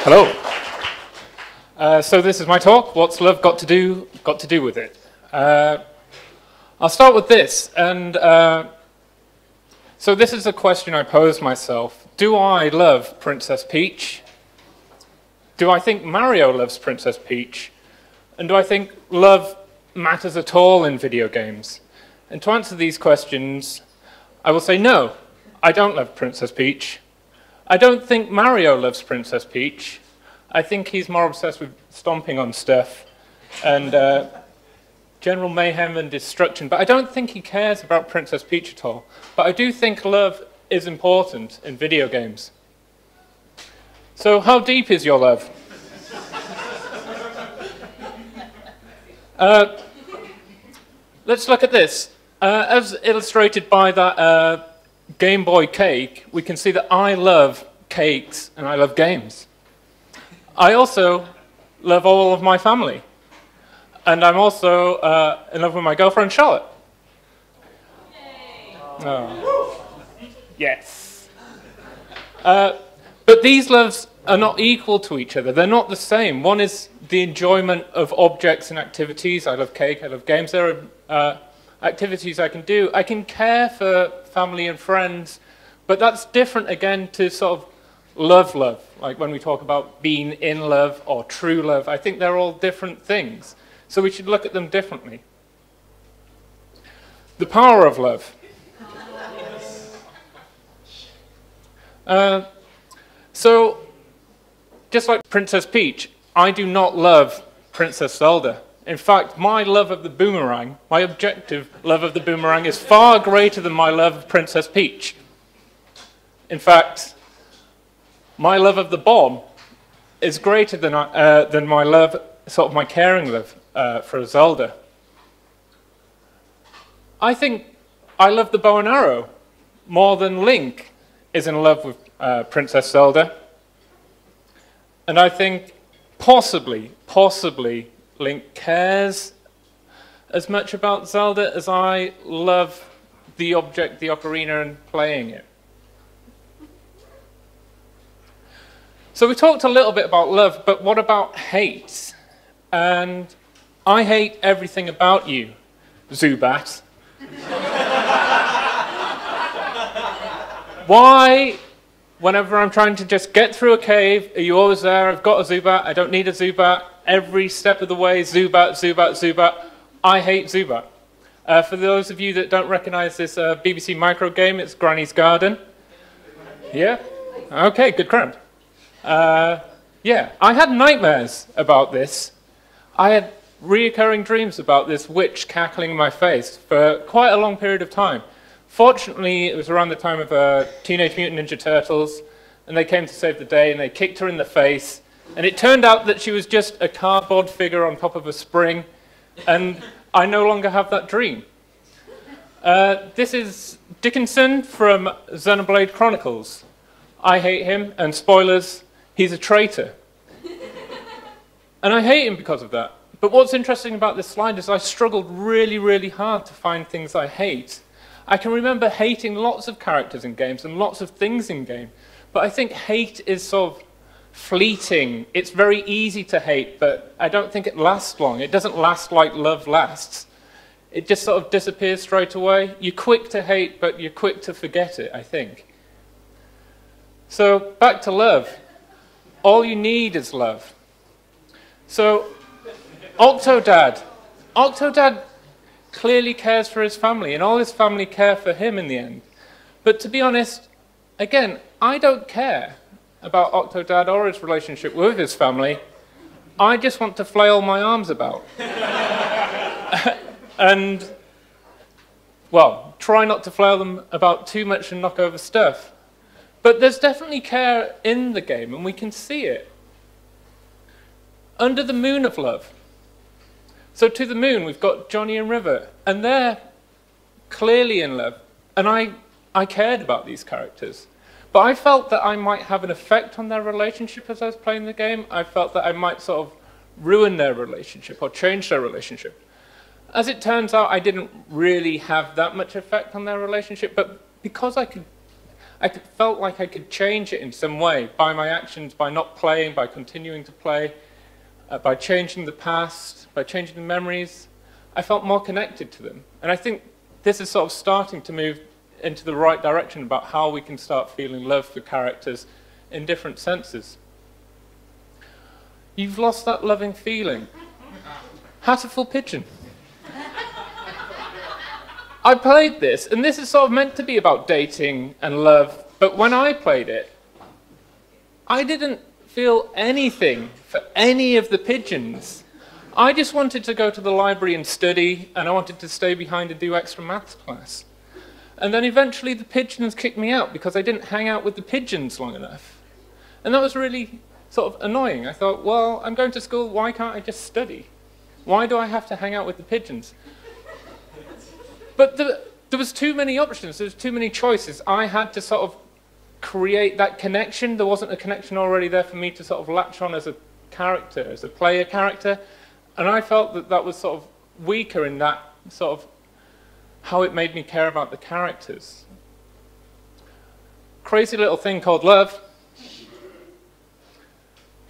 Hello. So this is my talk. What's love got to do with it? I'll start with this. And so this is a question I posed myself. Do I love Princess Peach? Do I think Mario loves Princess Peach? And do I think love matters at all in video games? And to answer these questions, I will say no, I don't love Princess Peach. I don't think Mario loves Princess Peach. I think he's more obsessed with stomping on stuff and general mayhem and destruction. But I don't think he cares about Princess Peach at all. But I do think love is important in video games. So how deep is your love? Let's look at this. As illustrated by that Game Boy cake, we can see that I love cakes and I love games. I also love all of my family. And I'm also in love with my girlfriend, Charlotte. Oh. Yes. But these loves are not equal to each other. They're not the same. One is the enjoyment of objects and activities. I love cake, I love games. There are activities I can do. I can care for family and friends, but that's different again to sort of love, like when we talk about being in love or true love. I think they're all different things, so we should look at them differently. The power of love. So, just like Princess Peach, I do not love Princess Zelda. In fact, my love of the boomerang, my objective love of the boomerang, is far greater than my love of Princess Peach. In fact, my love of the bomb is greater than my love, sort of my caring love for Zelda. I think I love the bow and arrow more than Link is in love with Princess Zelda. And I think possibly, Link cares as much about Zelda as I love the object, the ocarina, and playing it. So we talked a little bit about love, but what about hate? And I hate everything about you, Zubat. Why, whenever I'm trying to just get through a cave, are you always there? I've got a Zubat, I don't need a Zubat. Every step of the way, Zubat, Zubat, Zubat. I hate Zubat. For those of you that don't recognize this BBC micro game, it's Granny's Garden. Yeah? Okay, good crowd. Yeah, I had nightmares about this. I had reoccurring dreams about this witch cackling in my face for quite a long period of time. Fortunately, it was around the time of Teenage Mutant Ninja Turtles, and they came to save the day, and they kicked her in the face. And it turned out that she was just a cardboard figure on top of a spring, and I no longer have that dream. This is Dickinson from Xenoblade Chronicles. I hate him, and spoilers, he's a traitor. And I hate him because of that. But what's interesting about this slide is I struggled really, really hard to find things I hate. I can remember hating lots of characters in games and lots of things in games, but I think hate is sort of fleeting. It's very easy to hate, but I don't think it lasts long. It doesn't last like love lasts. It just sort of disappears straight away. You're quick to hate, but you're quick to forget it, I think. So, back to love. All you need is love. So, Octodad. Octodad clearly cares for his family, and all his family care for him in the end. But to be honest, again, I don't care about Octodad or his relationship with his family. I just want to flail my arms about. And, well, try not to flail them about too much and knock over stuff. But there's definitely care in the game, and we can see it. Under the Moon of Love. So to the moon, we've got Johnny and River, and they're clearly in love. And I cared about these characters. But I felt that I might have an effect on their relationship as I was playing the game. I felt that I might sort of ruin their relationship or change their relationship. As it turns out, I didn't really have that much effect on their relationship, but because I felt like I could change it in some way by my actions, by not playing, by continuing to play, by changing the past, by changing the memories. I felt more connected to them. And I think this is sort of starting to move into the right direction about how we can start feeling love for characters in different senses. You've lost that loving feeling. Hatoful Pigeon. I played this, and this is sort of meant to be about dating and love, but when I played it, I didn't feel anything for any of the pigeons. I just wanted to go to the library and study, and I wanted to stay behind and do extra maths class. And then eventually the pigeons kicked me out because I didn't hang out with the pigeons long enough. And that was really sort of annoying. I thought, well, I'm going to school, why can't I just study? Why do I have to hang out with the pigeons? But there was too many options, there was too many choices. I had to sort of create that connection. There wasn't a connection already there for me to sort of latch on as a character, as a player character. And I felt that that was sort of weaker in that sort of how it made me care about the characters. Crazy little thing called love.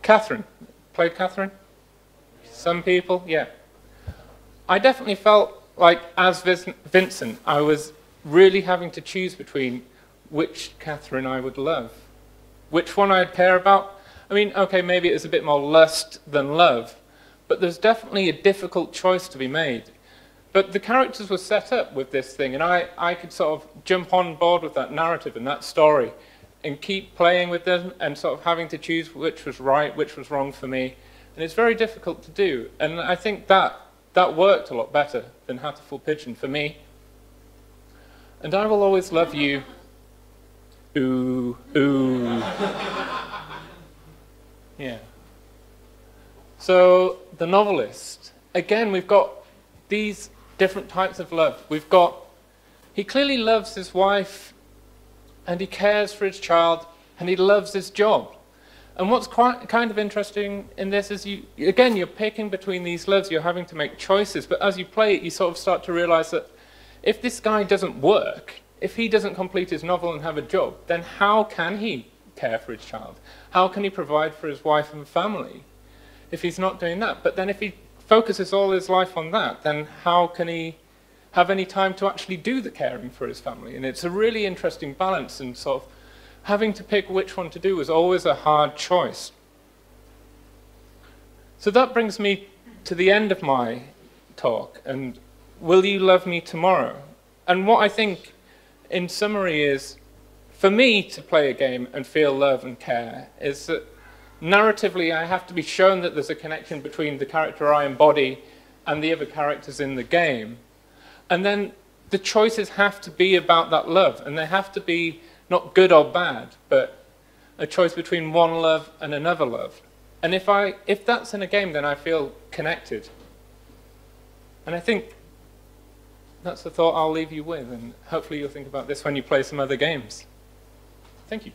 Catherine. Played Catherine? Some people, yeah. I definitely felt like, as Vincent, I was really having to choose between which Catherine I would love. Which one I'd care about. I mean, okay, maybe it was a bit more lust than love, but there's definitely a difficult choice to be made. But the characters were set up with this thing, and I could sort of jump on board with that narrative and that story and keep playing with them and sort of having to choose which was right, which was wrong for me. And it's very difficult to do. And I think that worked a lot better than Hatoful Pigeon for me. And I will always love you. Ooh, ooh. Yeah. So, The Novelist. Again, we've got these different types of love. We've got, he clearly loves his wife, and he cares for his child, and he loves his job. And what's quite kind of interesting in this is, again, you're picking between these loves, you're having to make choices, but as you play it, you sort of start to realize that if this guy doesn't work, if he doesn't complete his novel and have a job, then how can he care for his child? How can he provide for his wife and family if he's not doing that? But then if he focuses all his life on that, then how can he have any time to actually do the caring for his family? And it's a really interesting balance, and sort of having to pick which one to do was always a hard choice. So that brings me to the end of my talk, and will you love me tomorrow? And what I think, in summary, is for me to play a game and feel love and care is that narratively I have to be shown that there's a connection between the character I embody and the other characters in the game. And then the choices have to be about that love, and they have to be not good or bad, but a choice between one love and another love. And if that's in a game, then I feel connected. And I think that's the thought I'll leave you with, and hopefully you'll think about this when you play some other games. Thank you.